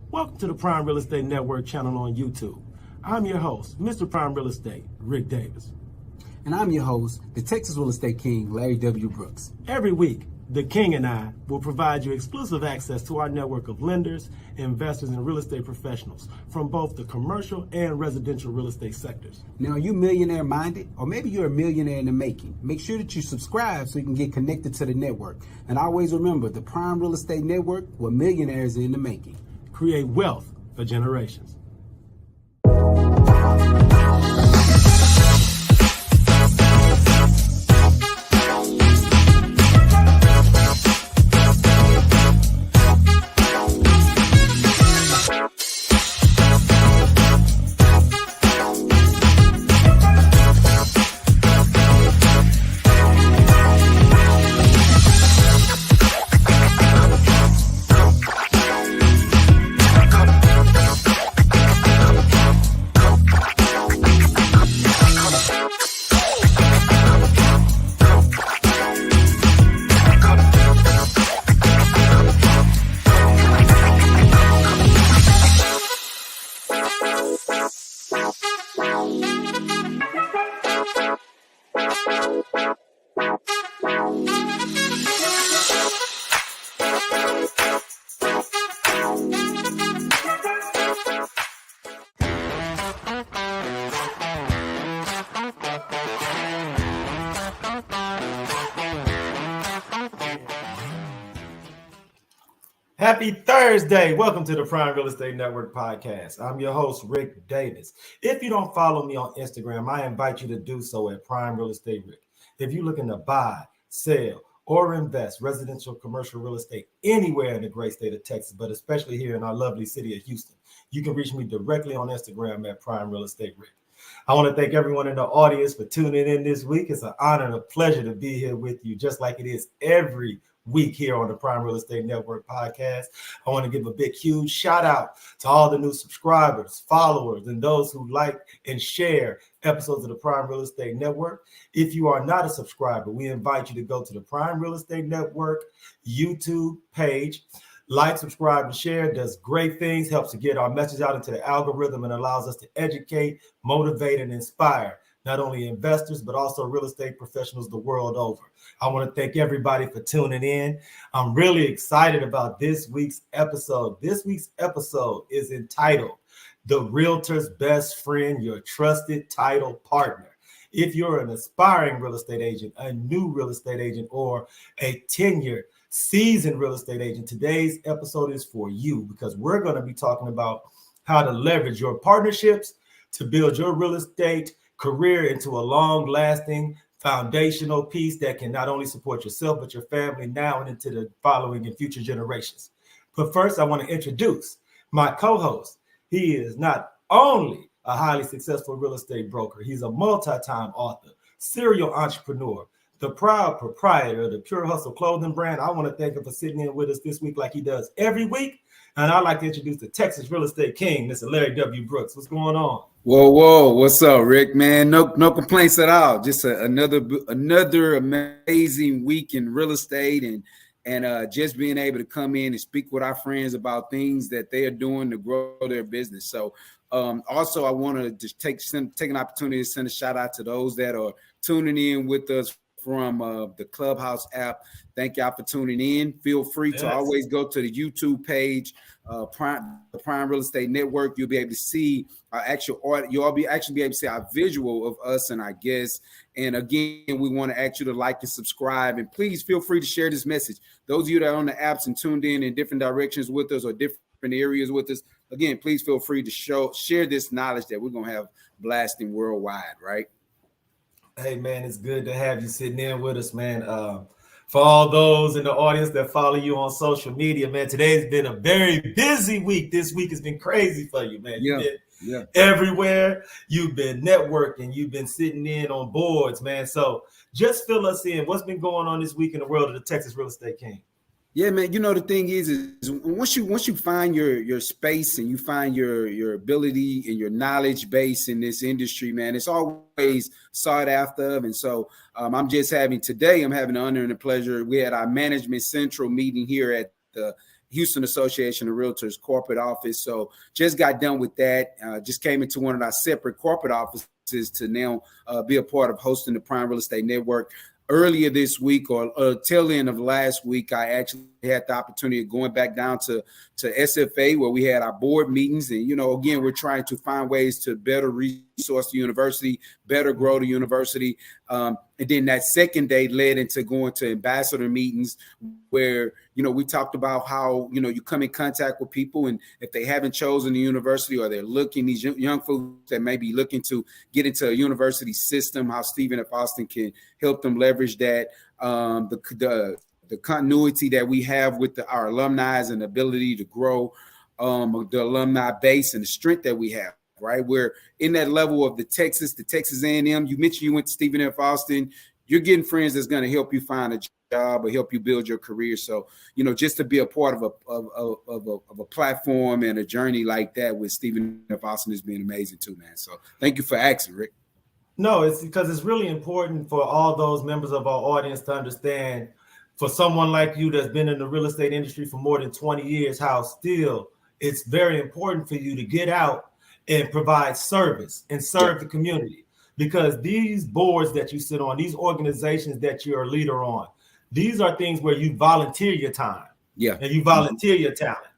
Welcome to the Prime Real Estate Network channel on YouTube. I'm your host, Mr. Prime Real Estate, Ric Davis. And I'm your host, the Texas Real Estate King, LarryWBrooks. Every week, the King and I will provide you exclusive access to our network of lenders, investors, and real estate professionals from both the commercial and residential real estate sectors. Now, are you millionaire minded? Or maybe you're a millionaire in the making. Make sure that you subscribe so you can get connected to the network. And always remember, the Prime Real Estate Network, where millionaires are in the making. Create wealth for generations. Happy Thursday. Welcome to the Prime Real Estate Network podcast. I'm your host, Ric Davis. If you don't follow me on Instagram, I invite you to do so at Prime Real Estate Ric. If you're looking to buy, sell, or invest residential commercial real estate anywhere in the great state of Texas, but especially here in our lovely city of Houston, you can reach me directly on Instagram at Prime Real Estate Ric. I want to thank everyone in the audience for tuning in this week. It's an honor and a pleasure to be here with you, just like it is every week here on the Prime Real Estate Network podcast. I want to give a big, huge shout out to all the new subscribers, followers, and those who like and share episodes of the Prime Real Estate Network. If you are not a subscriber, we invite you to go to the Prime Real Estate Network YouTube page. Like, subscribe, and share. Does great things, helps to get our message out into the algorithm, and allows us to educate, motivate, and inspire not only investors, but also real estate professionals the world over. I want to thank everybody for tuning in. I'm really excited about this week's episode. This week's episode is entitled, The Realtor's Best Friend, Your Trusted Title Partner. If you're an aspiring real estate agent, a new real estate agent, or a tenured, seasoned real estate agent, today's episode is for you, because we're going to be talking about how to leverage your partnerships to build your real estate career into a long-lasting foundational piece that can not only support yourself, but your family now and into the following and future generations. But first, I want to introduce my co-host. He is not only a highly successful real estate broker, he's a multi-time author, serial entrepreneur, the proud proprietor of the Pure Hustle clothing brand. I want to thank him for sitting in with us this week like he does every week. And I'd like to introduce the Texas Real Estate King, Mr. LarryWBrooks. What's going on? Whoa. What's up, Rick, man? No complaints at all. Just another amazing week in real estate and just being able to come in and speak with our friends about things that they are doing to grow their business. So also, I want to just take an opportunity to send a shout out to those that are tuning in with us from the Clubhouse app. Thank y'all for tuning in. Feel free to always go to the YouTube page, the Prime Real Estate Network. You'll be able to see our actual audio. You'll actually be able to see our visual of us and our guests. And again, we want to ask you to like and subscribe. And please feel free to share this message. Those of you that are on the apps and tuned in different directions with us or different areas with us, again, please feel free to share this knowledge that we're going to have blasting worldwide, right? Hey, man, it's good to have you sitting in with us, man. For all those in the audience that follow you on social media, man, today's been a very busy week. This week has been crazy for you, man. You've been everywhere. You've been networking. You've been sitting in on boards, man. So just fill us in. What's been going on this week in the world of the Texas Real Estate King? Yeah, man. You know, the thing is once you find your space and you find your ability and your knowledge base in this industry, man, it's always sought after. And so I'm having the honor and the pleasure. We had our management central meeting here at the Houston Association of Realtors corporate office. So just got done with that. Just came into one of our separate corporate offices to now be a part of hosting the Prime Real Estate Network. Earlier this week or tail end of last week, I actually had the opportunity of going back down to SFA where we had our board meetings. And, again, we're trying to find ways to better resource the university, better grow the university. And then that second day led into going to ambassador meetings where, we talked about how, you come in contact with people and if they haven't chosen the university or they're looking, these young folks that may be looking to get into a university system, how Stephen F. Austin can help them leverage that, the continuity that we have with our alumni and the ability to grow the alumni base and the strength that we have. Right, we're in that level of the Texas A&M. You mentioned you went to Stephen F. Austin. You're getting friends that's going to help you find a job or help you build your career. So, just to be a part of a platform and a journey like that with Stephen F. Austin has been amazing too, man. So, thank you for asking, Rick. No, it's because it's really important for all those members of our audience to understand. For someone like you that's been in the real estate industry for more than 20 years, how still it's very important for you to get out and provide service and serve the community, because these boards that you sit on, these organizations that you're a leader on, these are things where you volunteer your time and you volunteer your talent.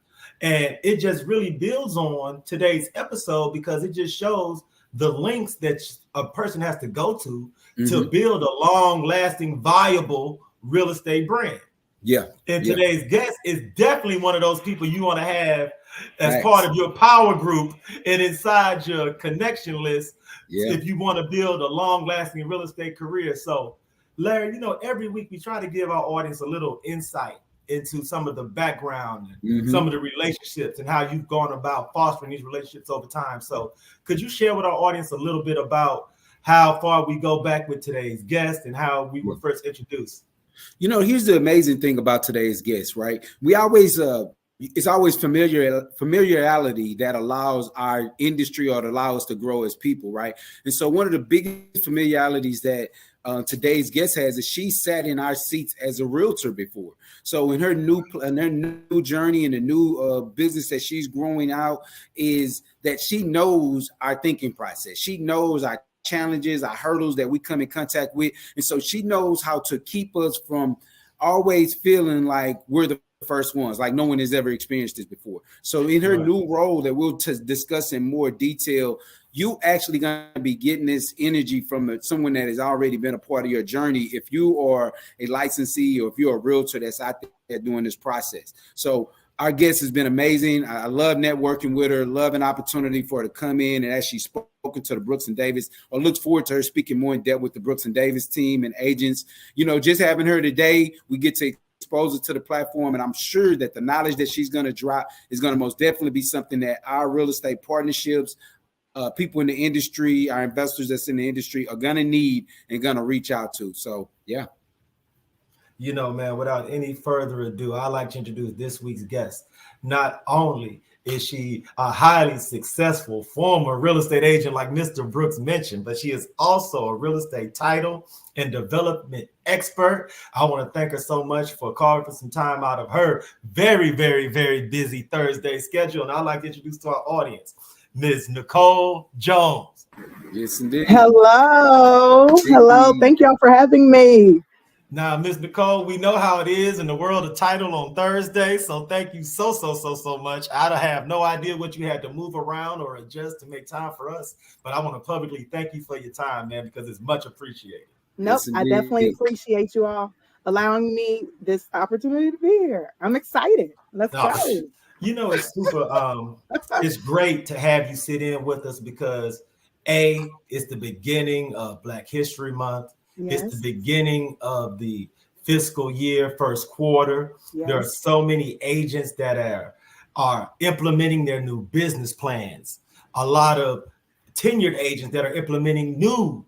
And it just really builds on today's episode because it just shows the links that a person has to go to build a long-lasting, viable real estate brand. And today's guest is definitely one of those people you want to have as part of your power group and inside your connection list if you want to build a long-lasting real estate career. So, Larry, every week we try to give our audience a little insight into some of the background and some of the relationships and how you've gone about fostering these relationships over time. So could you share with our audience a little bit about how far we go back with today's guest and how we were first introduced? Here's the amazing thing about today's guest, right? We always it's always familiarity that allows our industry or to allow us to grow as people, right? And so one of the biggest familiarities that today's guest has is she sat in our seats as a realtor before. So in her new journey and the new business that she's growing out is that she knows our thinking process. She knows our challenges, our hurdles that we come in contact with. And so she knows how to keep us from always feeling like we're the first ones, like no one has ever experienced this before. So in her new role that we'll discuss in more detail, you actually going to be getting this energy from someone that has already been a part of your journey if you are a licensee or if you're a realtor that's out there doing this process. So our guest has been amazing. I love networking with her, love an opportunity for her to come in and actually spoken to the Brooks and Davis, or look forward to her speaking more in depth with the Brooks and Davis team and agents. Just having her today, we get to expose her to the platform, and I'm sure that the knowledge that she's going to drop is going to most definitely be something that our real estate partnerships, people in the industry, our investors that's in the industry are going to need and going to reach out to. So, yeah. Man, without any further ado, I'd like to introduce this week's guest. Not only is she a highly successful former real estate agent, like Mr. Brooks mentioned, but she is also a real estate title and development expert. I want to thank her so much for carving for some time out of her very, very, very busy Thursday schedule. And I'd like to introduce to our audience, Ms. Nicole Jones. Yes, indeed. Hello. Thank y'all for having me. Now, Ms. Nicole, we know how it is in the world of title on Thursday, so thank you so much. I have no idea what you had to move around or adjust to make time for us, but I want to publicly thank you for your time, man, because it's much appreciated. Nope, yes, I definitely appreciate you all allowing me this opportunity to be here. I'm excited. Let's go. It's super, it's great to have you sit in with us because it's the beginning of Black History Month. Yes. It's the beginning of the fiscal year, first quarter. Yes. There are so many agents that are implementing their new business plans. A lot of tenured agents that are implementing new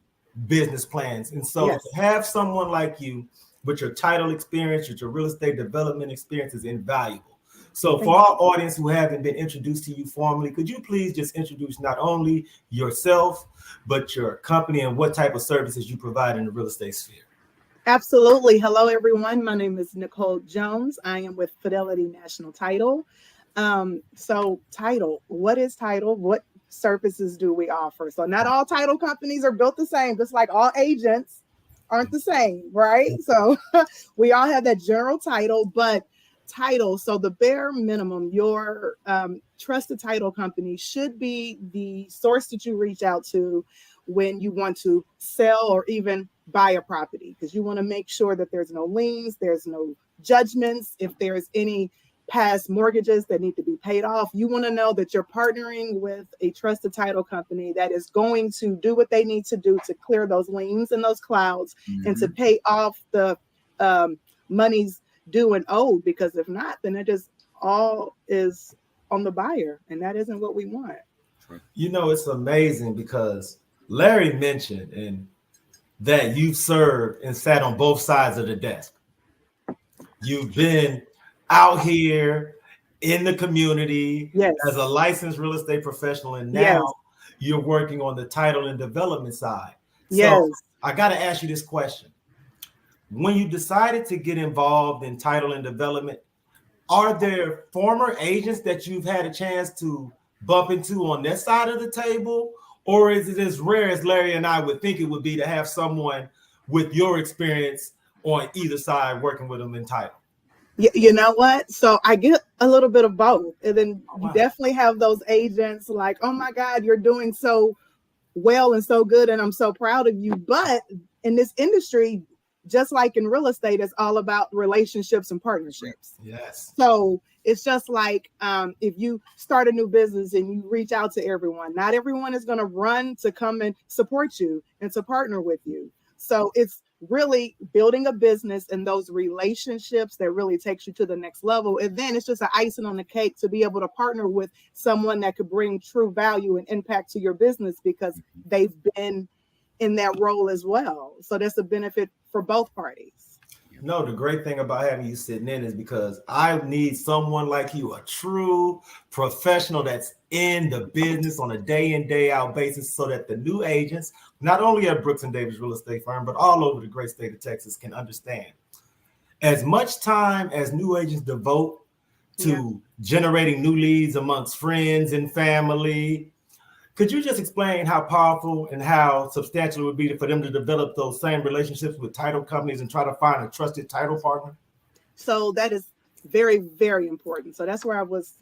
business plans. And so to have someone like you with your title experience, with your real estate development experience is invaluable. So for our audience who haven't been introduced to you formally, could you please just introduce not only yourself, but your company and what type of services you provide in the real estate sphere? Absolutely. Hello, everyone. My name is Nicole Jones. I am with Fidelity National Title. So title, what is title? What services do we offer? So not all title companies are built the same, just like all agents aren't the same, right? So we all have that general title, but title, so the bare minimum, your trusted title company should be the source that you reach out to when you want to sell or even buy a property, because you want to make sure that there's no liens, there's no judgments. If there's any past mortgages that need to be paid off, you want to know that you're partnering with a trusted title company that is going to do what they need to do to clear those liens and those clouds and to pay off the monies due and owed, because if not, then it just all is on the buyer, and that isn't what we want. You know, it's amazing because Larry mentioned and that you've served and sat on both sides of the desk. You've been out here in the community as a licensed real estate professional, and now you're working on the title and development side. So I got to ask you this question. When you decided to get involved in title and development, are there former agents that you've had a chance to bump into on that side of the table? Or is it as rare as Larry and I would think it would be to have someone with your experience on either side working with them in title? You know what? So I get a little bit of both. And then you definitely have those agents like, oh my God, you're doing so well and so good, and I'm so proud of you. But in this industry, just like in real estate, it's all about relationships and partnerships. Yes. So it's just like if you start a new business and you reach out to everyone, not everyone is going to run to come and support you and to partner with you. So it's really building a business and those relationships that really takes you to the next level. And then it's just an icing on the cake to be able to partner with someone that could bring true value and impact to your business because they've been in that role as well. So that's a benefit for both parties. No, the great thing about having you sitting in is because I need someone like you, a true professional that's in the business on a day in, day out basis, so that the new agents, not only at Brooks & Davis Real Estate Firm, but all over the great state of Texas, can understand. As much time as new agents devote to generating new leads amongst friends and family, could you just explain how powerful and how substantial it would be for them to develop those same relationships with title companies and try to find a trusted title partner? So that is very, very important. So that's where I was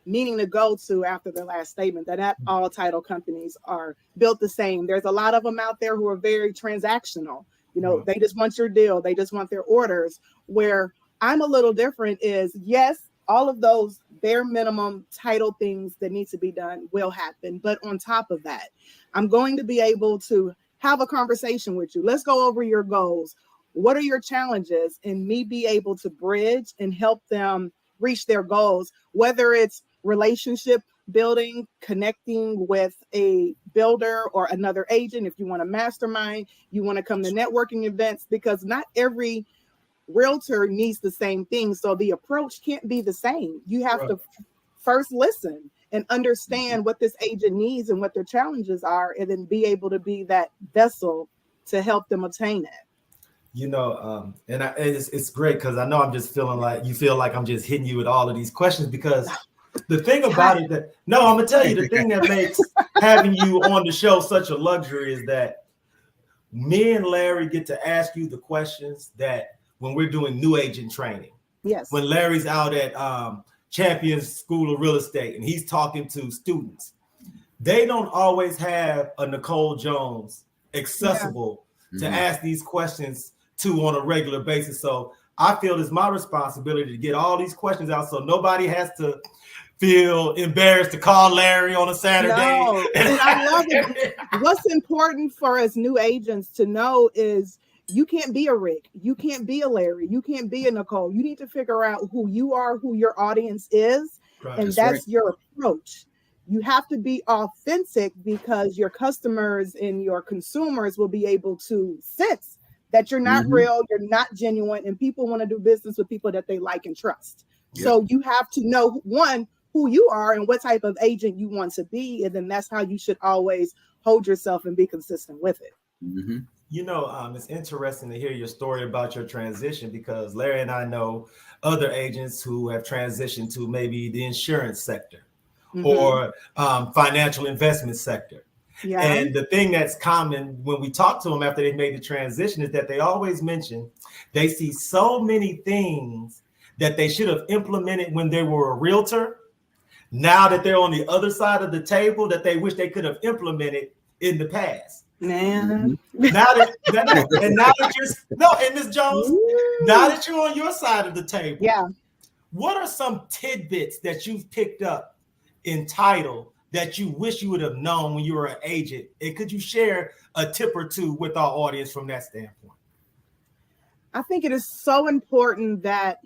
meaning to go to after the last statement, that not all title companies are built the same. There's a lot of them out there who are very transactional. You know, they just want your deal. They just want their orders. Where I'm a little different is, yes, all of those bare minimum title things that need to be done will happen. But on top of that, I'm going to be able to have a conversation with you. Let's go over your goals. What are your challenges? And me be able to bridge and help them reach their goals, whether it's relationship building, connecting with a builder or another agent. If you want a mastermind, you want to come to networking events, because not every realtor needs the same thing. So the approach can't be the same. You have to first listen and understand what this agent needs and what their challenges are, and then be able to be that vessel to help them obtain it. You know, it's great because I know I'm just feeling like you feel like I'm just hitting you with all of these questions, because the thing about it that, no, I'm gonna tell you, the thing that makes having you on the show such a luxury is that me and Larry get to ask you the questions that when we're doing new agent training. Yes. When Larry's out at Champions School of Real Estate and he's talking to students, they don't always have a Nicole Jones accessible to ask these questions to on a regular basis. So I feel it's my responsibility to get all these questions out so nobody has to feel embarrassed to call Larry on a Saturday. No, and I love it. What's important for us new agents to know is you can't be a Rick, you can't be a Larry, you can't be a Nicole. You need to figure out who you are, who your audience is, and that's your approach. You have to be authentic, because your customers and your consumers will be able to sense that you're not real, you're not genuine, and people want to do business with people that they like and trust. So you have to know, one, who you are and what type of agent you want to be, and then that's how you should always hold yourself and be consistent with it. It's interesting to hear your story about your transition because Larry and I know other agents who have transitioned to maybe the insurance sector or financial investment sector. Yeah. And the thing that's common when we talk to them after they made the transition is that they always mention they see so many things that they should have implemented when they were a realtor. Now that they're on the other side of the table, that they wish they could have implemented in the past. Man. Now that you're Ms. Jones, now that you're on your side of the table, Yeah. what are some tidbits that you've picked up in title that you wish you would have known when you were an agent? And could you share a tip or two with our audience from that standpoint? I think it is so important that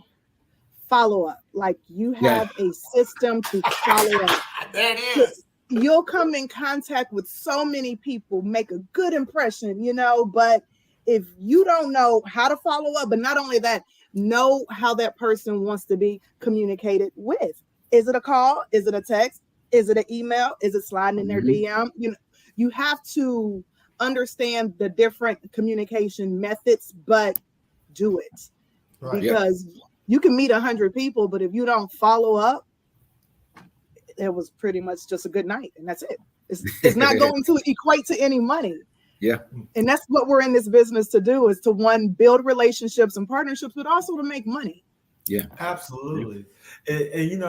follow up, like you have a system to follow up. There it is. You'll come in contact with so many people, make a good impression, but if you don't know how to follow up, but not only that, know how that person wants to be communicated with. Is it a call? Is it a text? Is it an email? Is it sliding in their DM? You have to understand the different communication methods, but do it. Right. Because you can meet 100 people, but if you don't follow up, it was pretty much just a good night, and that's it. It's not going to equate to any money. Yeah. And that's what we're in this business to do, is to, one, build relationships and partnerships, but also to make money. Yeah, absolutely. And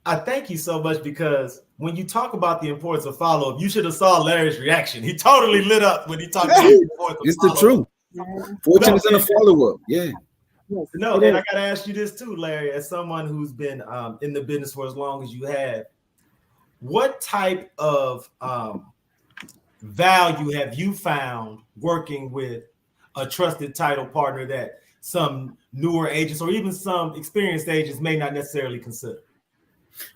I thank you so much, because when you talk about the importance of follow-up, you should have saw Larry's reaction. He totally lit up when he talked about the importance of it's the truth. Fortune is in a follow-up. Yeah. Yes, and I got to ask you this too, Larry, as someone who's been in the business for as long as you have, what type of value have you found working with a trusted title partner that some newer agents or even some experienced agents may not necessarily consider?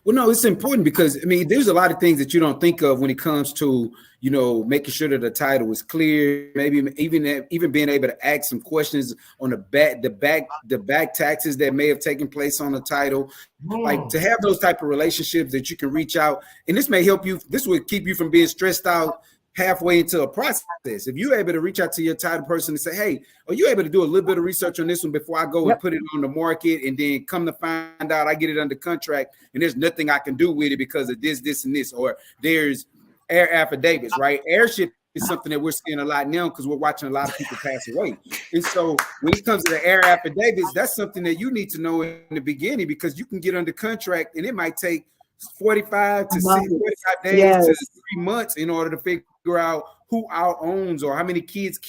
Well, no, it's important because, there's a lot of things that you don't think of when it comes to, making sure that the title is clear, maybe even being able to ask some questions on the back taxes that may have taken place on the title, like to have those type of relationships that you can reach out. And this may help you. This will keep you from being stressed out halfway into a process. If you're able to reach out to your title person and say, hey, are you able to do a little bit of research on this one before I go and put it on the market, and then come to find out I get it under contract and there's nothing I can do with it because of this, and this, or there's air affidavits, right? Airship is something that we're seeing a lot now because we're watching a lot of people pass away. And so when it comes to the air affidavits, that's something that you need to know in the beginning, because you can get under contract and it might take 45 to 45 days to 3 months in order to figure out who owns or how many kids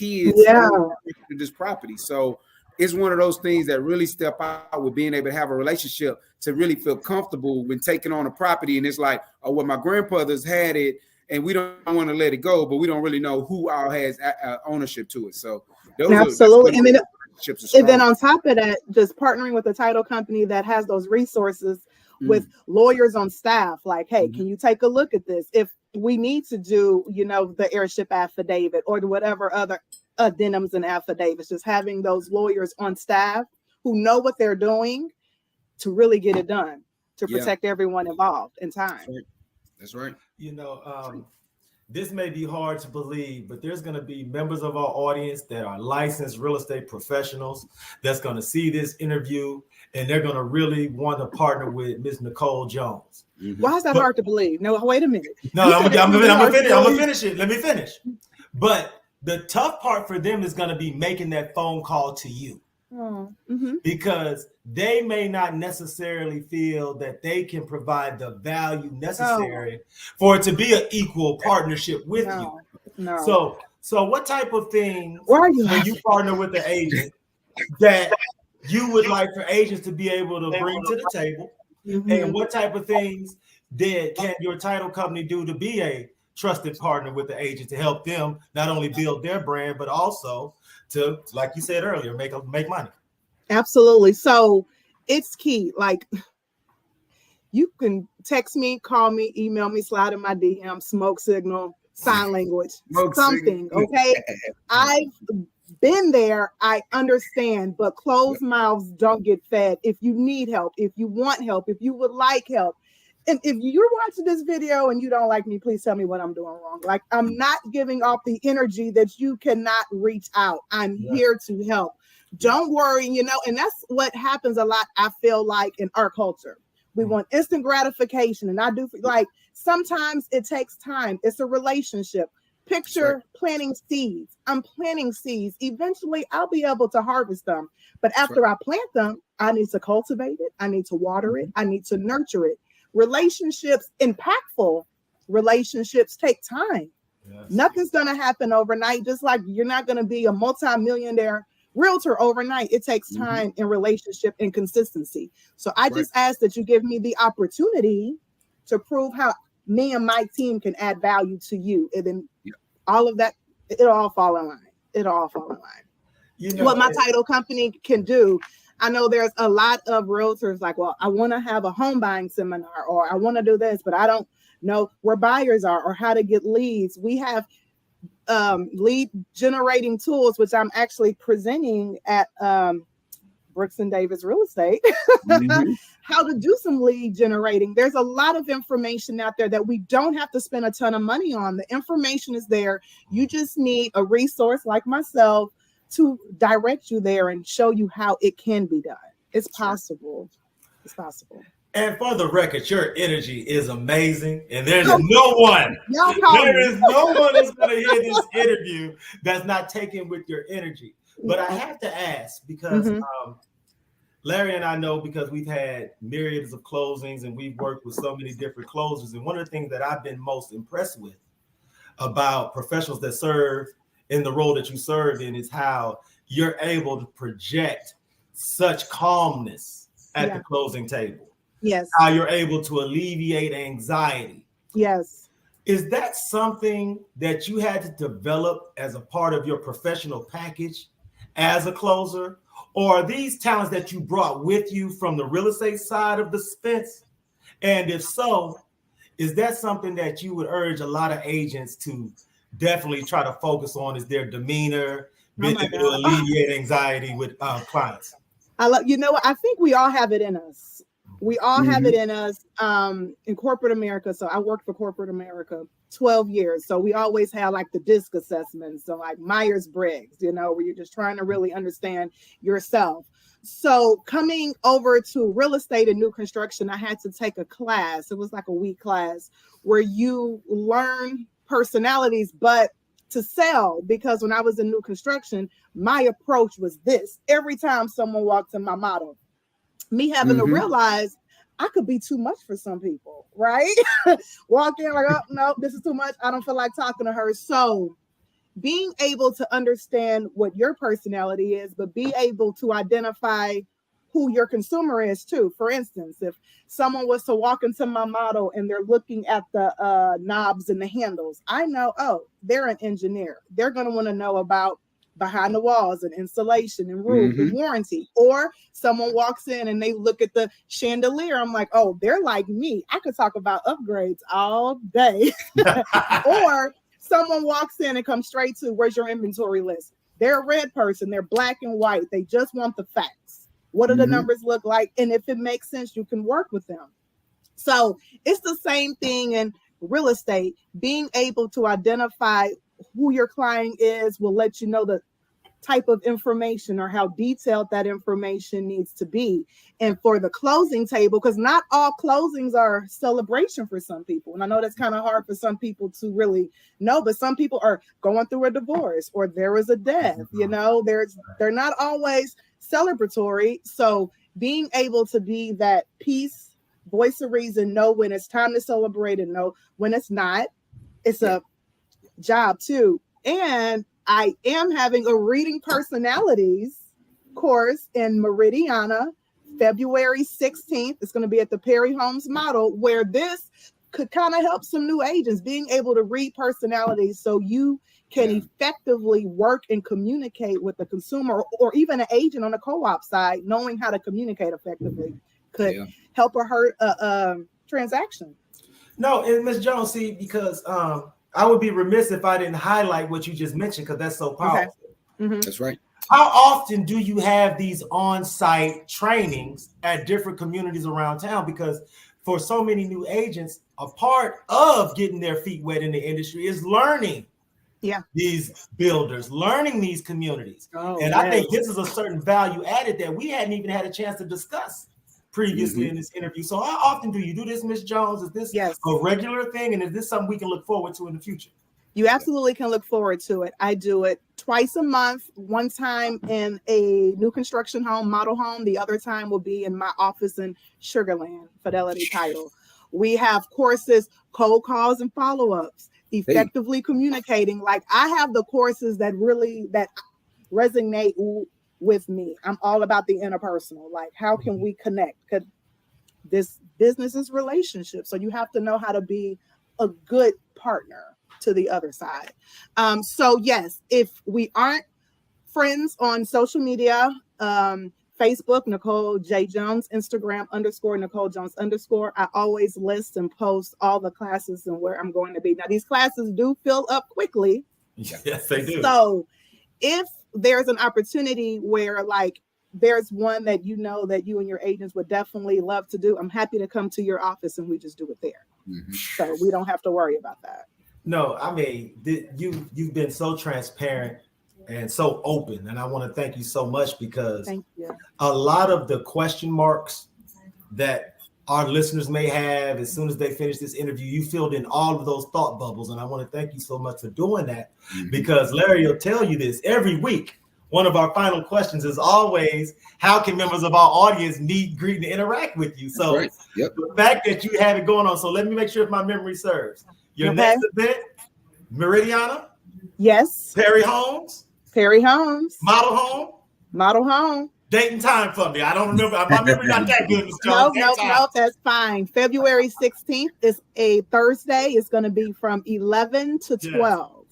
own this property. So it's one of those things that really step out with being able to have a relationship to really feel comfortable when taking on a property. And it's like, oh, well, my grandfather's had it and we don't want to let it go, but we don't really know who all has ownership to it. So absolutely. And then on top of that, just partnering with a title company that has those resources with lawyers on staff, like, hey, can you take a look at this? If we need to do, the airship affidavit or whatever other addendums and affidavits, just having those lawyers on staff who know what they're doing to really get it done, to protect everyone involved in time. That's right. This may be hard to believe, but there's going to be members of our audience that are licensed real estate professionals that's going to see this interview, and they're going to really want to partner with Ms. Nicole Jones. Why is that hard to believe? No, wait a minute. No, I'm gonna finish it. Let me finish. But the tough part for them is going to be making that phone call to you. Because they may not necessarily feel that they can provide the value necessary for it to be an equal partnership with you. No. So what type of things when you partner with the agent that you would like for agents to be able to bring to the table? And what type of things can your title company do to be a trusted partner with the agent to help them not only build their brand, but also to, like you said earlier, make money? Absolutely. So it's key. Like, you can text me, call me, email me, slide in my DM, smoke signal, sign language, something. Okay. I've been there. I understand, but closed mouths don't get fed. If you need help, if you want help, if you would like help, and if you're watching this video and you don't like me, please tell me what I'm doing wrong. Like, I'm not giving off the energy that you cannot reach out. I'm here to help. Don't worry, and that's what happens a lot, I feel like, in our culture. We want instant gratification. And I do, like, sometimes it takes time. It's a relationship. Picture planting seeds. I'm planting seeds. Eventually, I'll be able to harvest them. But after I plant them, I need to cultivate it. I need to water it. I need to nurture it. Relationships, impactful relationships, take time. Yes. Nothing's going to happen overnight. Just like you're not going to be a multi-millionaire realtor overnight. It takes time in relationship and consistency. So I just ask that you give me the opportunity to prove how me and my team can add value to you. And then all of that, it'll all fall in line. It'll all fall in line. What my title company can do. I know there's a lot of realtors like, well, I want to have a home buying seminar, or I want to do this, but I don't know where buyers are or how to get leads. We have lead generating tools, which I'm actually presenting at Brooks and Davis Real Estate, how to do some lead generating. There's a lot of information out there that we don't have to spend a ton of money on. The information is there. You just need a resource like myself to direct you there and show you how it can be done. It's possible. It's possible. And for the record, your energy is amazing. And there's no one that's going to hear this interview that's not taken with your energy. But I have to ask, because Larry and I know, because we've had myriads of closings and we've worked with so many different closers. And one of the things that I've been most impressed with about professionals that serve in the role that you serve in is how you're able to project such calmness at the closing table. Yes. How you're able to alleviate anxiety. Yes. Is that something that you had to develop as a part of your professional package as a closer? Or are these talents that you brought with you from the real estate side of the fence? And if so, is that something that you would urge a lot of agents to definitely try to focus on, is their demeanor, being able to alleviate anxiety with clients? I think we all have it in us. We all have it in us in corporate America. So I worked for corporate America 12 years. So we always have like the DISC assessments. So like Myers-Briggs, where you're just trying to really understand yourself. So coming over to real estate and new construction, I had to take a class. It was like a week class where you learn personalities, but to sell, because when I was in new construction, my approach was this. Every time someone walked in my model, me having to realize I could be too much for some people, right? Walk in like, oh, no, this is too much. I don't feel like talking to her. So being able to understand what your personality is, but be able to identify who your consumer is too. For instance, if someone was to walk into my model and they're looking at the knobs and the handles, I know, they're an engineer. They're going to want to know about behind the walls and insulation and roof and warranty. Or someone walks in and they look at the chandelier. I'm like, oh, they're like me. I could talk about upgrades all day. Or someone walks in and comes straight to, where's your inventory list? They're a red person. They're black and white. They just want the facts. What do the numbers look like? And if it makes sense, you can work with them. So it's the same thing in real estate. Being able to identify who your client is will let you know the type of information or how detailed that information needs to be. And for the closing table, because not all closings are celebration for some people. And I know that's kind of hard for some people to really know, but some people are going through a divorce or there was a death, they're not always celebratory. So being able to be that peace, voice of reason, know when it's time to celebrate and know when it's not. It's a job too. And I am having a reading personalities course in Meridiana, February 16th. It's going to be at the Perry Homes Model, where this could kind of help some new agents being able to read personalities so you can effectively work and communicate with the consumer, or even an agent on the co-op side. Knowing how to communicate effectively could help or hurt a transaction. No, and Ms. Jones, see, because I would be remiss if I didn't highlight what you just mentioned, because that's so powerful. Okay. That's right. How often do you have these on-site trainings at different communities around town? Because for so many new agents, a part of getting their feet wet in the industry is learning these builders, learning these communities. And I think this is a certain value added that we hadn't even had a chance to discuss previously in this interview. So how often do you do this, Ms. Jones? Is this a regular thing? And is this something we can look forward to in the future? You absolutely can look forward to it. I do it twice a month, one time in a new construction home, model home. The other time will be in my office in Sugar Land, Fidelity Title. We have courses, cold calls and follow-ups, effectively communicating. Like I have the courses that resonate with me. I'm all about the interpersonal. Like how can we connect? Because this business is relationships. So you have to know how to be a good partner to the other side. So yes, if we aren't friends on social media, Facebook, Nicole J. Jones, Instagram _ Nicole Jones _ I always list and post all the classes and where I'm going to be. Now these classes do fill up quickly. Yes, they do. So if there's an opportunity where like there's one that you know that you and your agents would definitely love to do, I'm happy to come to your office and we just do it there. So we don't have to worry about that. No, I mean, you've been so transparent and so open, and I want to thank you so much because a lot of the question marks that our listeners may have as soon as they finish this interview, you filled in all of those thought bubbles, and I want to thank you so much for doing that because Larry will tell you this every week. One of our final questions is always, how can members of our audience meet, greet, and interact with you? So the fact that you have it going on, so let me make sure if my memory serves. Your next event, Meridiana? Yes. Perry Homes? Perry Homes. Model Home? Model Home. Date and time for me. I don't remember. My memory not that good, Ms. Jones. No, that's fine. February 16th is a Thursday. It's going to be from 11 to 12.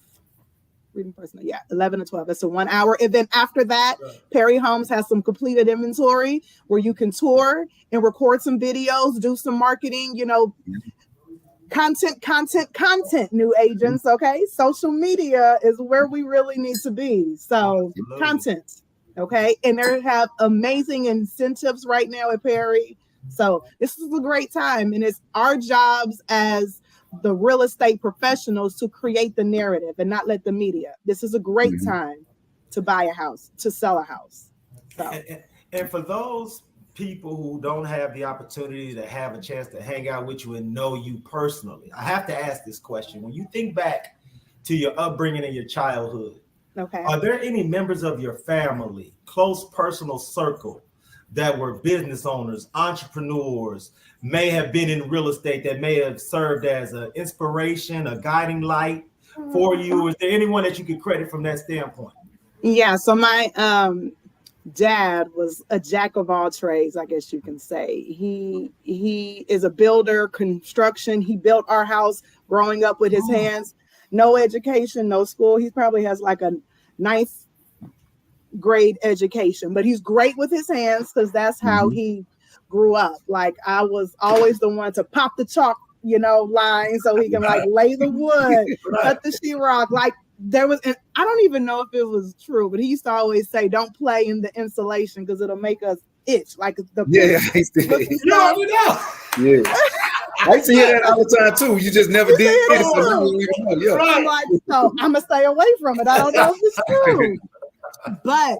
Reading personal. 11 to 12. It's a 1 hour event. After that, Perry Homes has some completed inventory where you can tour and record some videos, do some marketing, content, new agents. Okay. Social media is where we really need to be. So content. Okay. And they have amazing incentives right now at Perry. So this is a great time. And it's our jobs as the real estate professionals to create the narrative and not let the media. This is a great time to buy a house, to sell a house. So. And for those people who don't have the opportunity to have a chance to hang out with you and know you personally, I have to ask this question. When you think back to your upbringing and your childhood, are there any members of your family, close personal circle, that were business owners, entrepreneurs, may have been in real estate, that may have served as an inspiration, a guiding light for you? Is there anyone that you could credit from that standpoint? Yeah, so my dad was a jack of all trades, I guess you can say. He is a builder, construction. He built our house growing up with his hands. No education, no school. He probably has like a 9th grade education, but he's great with his hands because that's how he grew up. Like I was always the one to pop the chalk, line so he can like lay the wood, cut the sheetrock. Like there was, and I don't even know if it was true, but he used to always say, "Don't play in the insulation because it'll make us itch." Like the I used to hear that all the time too. You just never did it. I'm like, so I'm gonna stay away from it. I don't know if it's true. But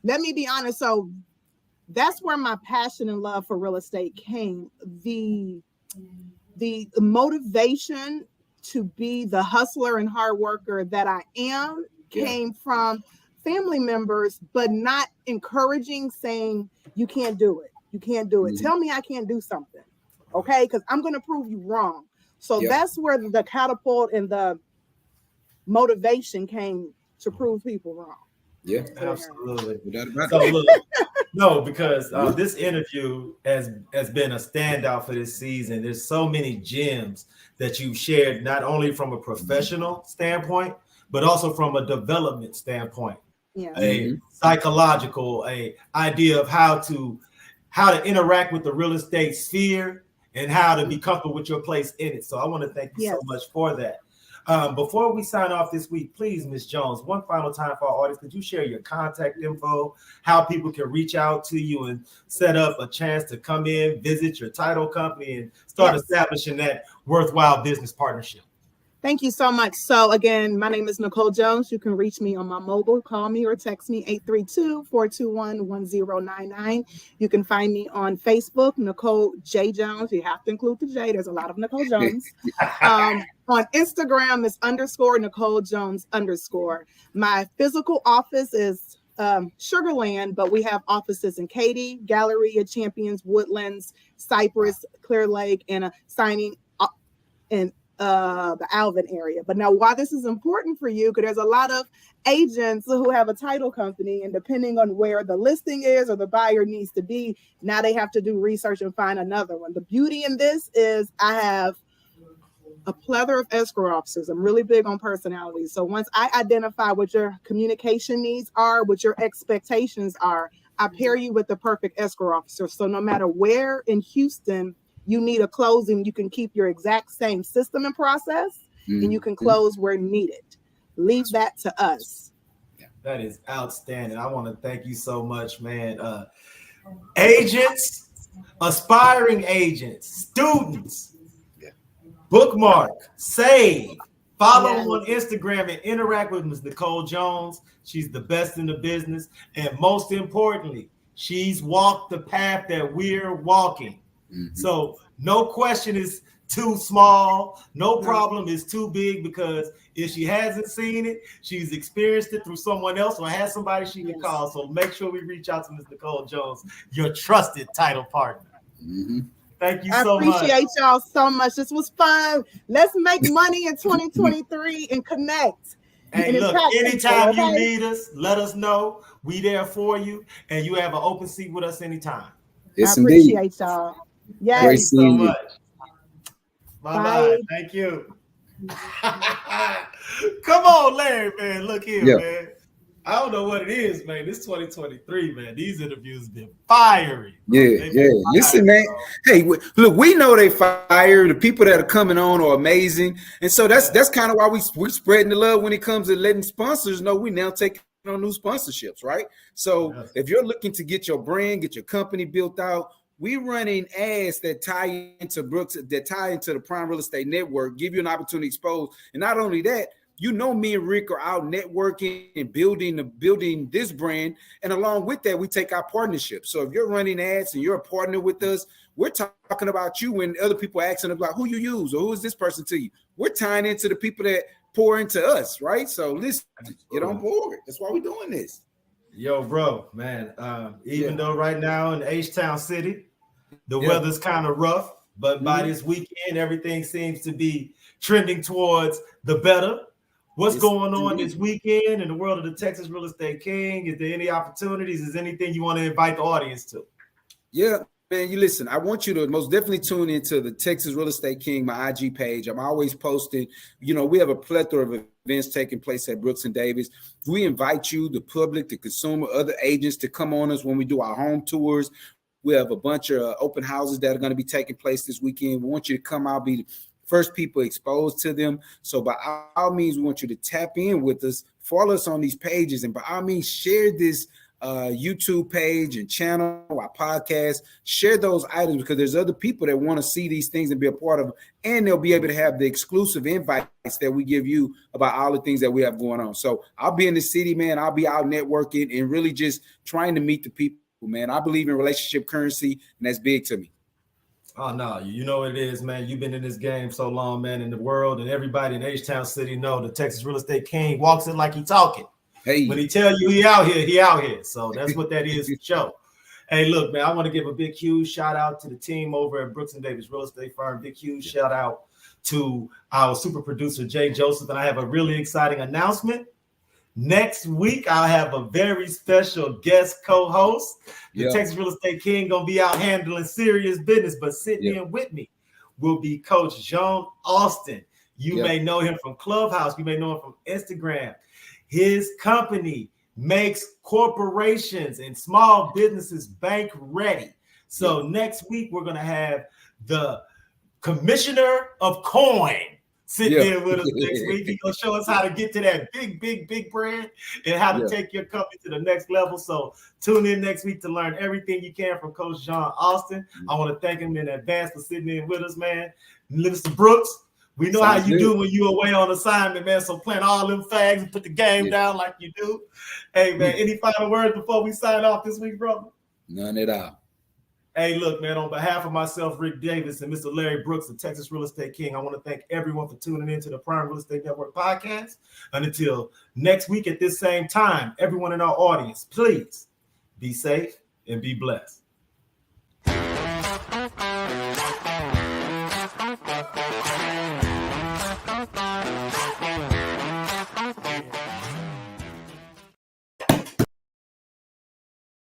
let me be honest. So that's where my passion and love for real estate came. The motivation to be the hustler and hard worker that I am came from family members, but not encouraging, saying, you can't do it. You can't do it. Tell me I can't do something. Okay. Because I'm going to prove you wrong. So that's where the catapult and the motivation came to prove people wrong. Yeah, absolutely. No, because this interview has been a standout for this season. There's so many gems that you've shared, not only from a professional standpoint, but also from a development standpoint. A psychological, a idea of how to interact with the real estate sphere and how to be comfortable with your place in it. So I want to thank you so much for that. Before we sign off this week, please, Ms. Jones, one final time for our audience, could you share your contact info, how people can reach out to you and set up a chance to come in, visit your title company, and start establishing that worthwhile business partnership? Thank you so much. So again, my name is Nicole Jones. You can reach me on my mobile, call me or text me 832-421-1099. You can find me on Facebook, Nicole J. Jones. You have to include the J. There's a lot of Nicole Jones. On Instagram is _Nicole Jones _. My physical office is Sugarland, but we have offices in Katy, Galleria, Champions, Woodlands, Cypress, Clear Lake, and a signing in the Alvin area. But now, why this is important for you, because there's a lot of agents who have a title company, and depending on where the listing is or the buyer needs to be, now they have to do research and find another one. The beauty in this is I have a plethora of escrow officers. I'm really big on personality. So once I identify what your communication needs are, what your expectations are, I pair you with the perfect escrow officer. So no matter where in Houston you need a closing, you can keep your exact same system and process, and you can close where needed. Leave that to us. That is outstanding. I want to thank you so much, man. Agents, aspiring agents, students, bookmark, save, follow on Instagram, and interact with Ms. Nicole Jones. She's the best in the business. And most importantly, she's walked the path that we're walking. So no question is too small. No problem is too big, because if she hasn't seen it, she's experienced it through someone else or has somebody she can call. So make sure we reach out to Ms. Nicole Jones, your trusted title partner. Thank you so much. I appreciate y'all so much. This was fun. Let's make money in 2023 and connect. Hey, look, anytime you need us, let us know. We there for you, and you have an open seat with us anytime. Yes, I appreciate y'all. Yes. Thank you so much. Bye-bye. Thank you. Come on, Larry, man. Look here, man. I don't know what it is, man. This 2023, man. These interviews have been fiery. Listen, man. Hey, look, we know they fire. The people that are coming on are amazing, and so that's kind of why we're spreading the love when it comes to letting sponsors know we now taking on new sponsorships, right? So if you're looking to get your brand, get your company built out, we running ads that tie into Brooks, that tie into the Prime Real Estate Network, give you an opportunity to expose. And not only that, you know, me and Rick are out networking and building this brand. And along with that, we take our partnership. So if you're running ads and you're a partner with us, we're talking about you when other people are asking about who you use or who is this person to you. We're tying into the people that pour into us, right? So listen, get on board. That's why we're doing this. Yo, bro, man. Even though right now in H-Town City, the weather's kind of rough, but by this weekend, everything seems to be trending towards the better. What's going on this weekend in the world of the Texas Real Estate King? Is there any opportunities? Is there anything you want to invite the audience to? Yeah, man, you listen, I want you to most definitely tune into the Texas Real Estate King, my IG page. I'm always posting. You know, we have a plethora of events taking place at Brooks and Davis. We invite you, the public, the consumer, other agents to come on us when we do our home tours. We have a bunch of open houses that are going to be taking place this weekend. We want you to come out, be the first people exposed to them. So by all means, we want you to tap in with us, follow us on these pages, and by all means, share this YouTube page and channel, our podcast, share those items, because there's other people that want to see these things and be a part of them, and they'll be able to have the exclusive invites that we give you about all the things that we have going on. So I'll be in the city, man. I'll be out networking and really just trying to meet the people. Man, I believe in relationship currency, and that's big to me. Oh, no, you know what it is, man. You've been in this game so long, man, in the world, and everybody in H-Town City know the Texas Real Estate King walks it like he talking. Hey, when he tell you he out here, he out here. So that's what that is for sure. Hey, look, man, I want to give a big, huge shout out to the team over at Brooks and Davis Real Estate Firm. Big, huge shout out to our super producer, Jay Joseph. And I have a really exciting announcement. Next week, I'll have a very special guest co-host. The Texas Real Estate King gonna be out handling serious business, but sitting in with me will be Coach John Austin. You may know him from Clubhouse. You may know him from Instagram. His company makes corporations and small businesses bank ready. So next week, we're gonna have the commissioner of coin. sitting in with us next week. He's going to show us how to get to that big brand and how to take your company to the next level. So tune in next week to learn everything you can from Coach John Austin. I want to thank him in advance for sitting in with us, man. Mr. Brooks, we know how you do when you away on assignment, man. So plant all them fags and put the game down like you do. Hey, man, any final words before we sign off this week, brother? None at all. Hey, look, man, on behalf of myself, Ric Davis, and Mr. Larry Brooks, the Texas Real Estate King, I want to thank everyone for tuning in to the Prime Real Estate Network podcast. And until next week at this same time, everyone in our audience, please be safe and be blessed.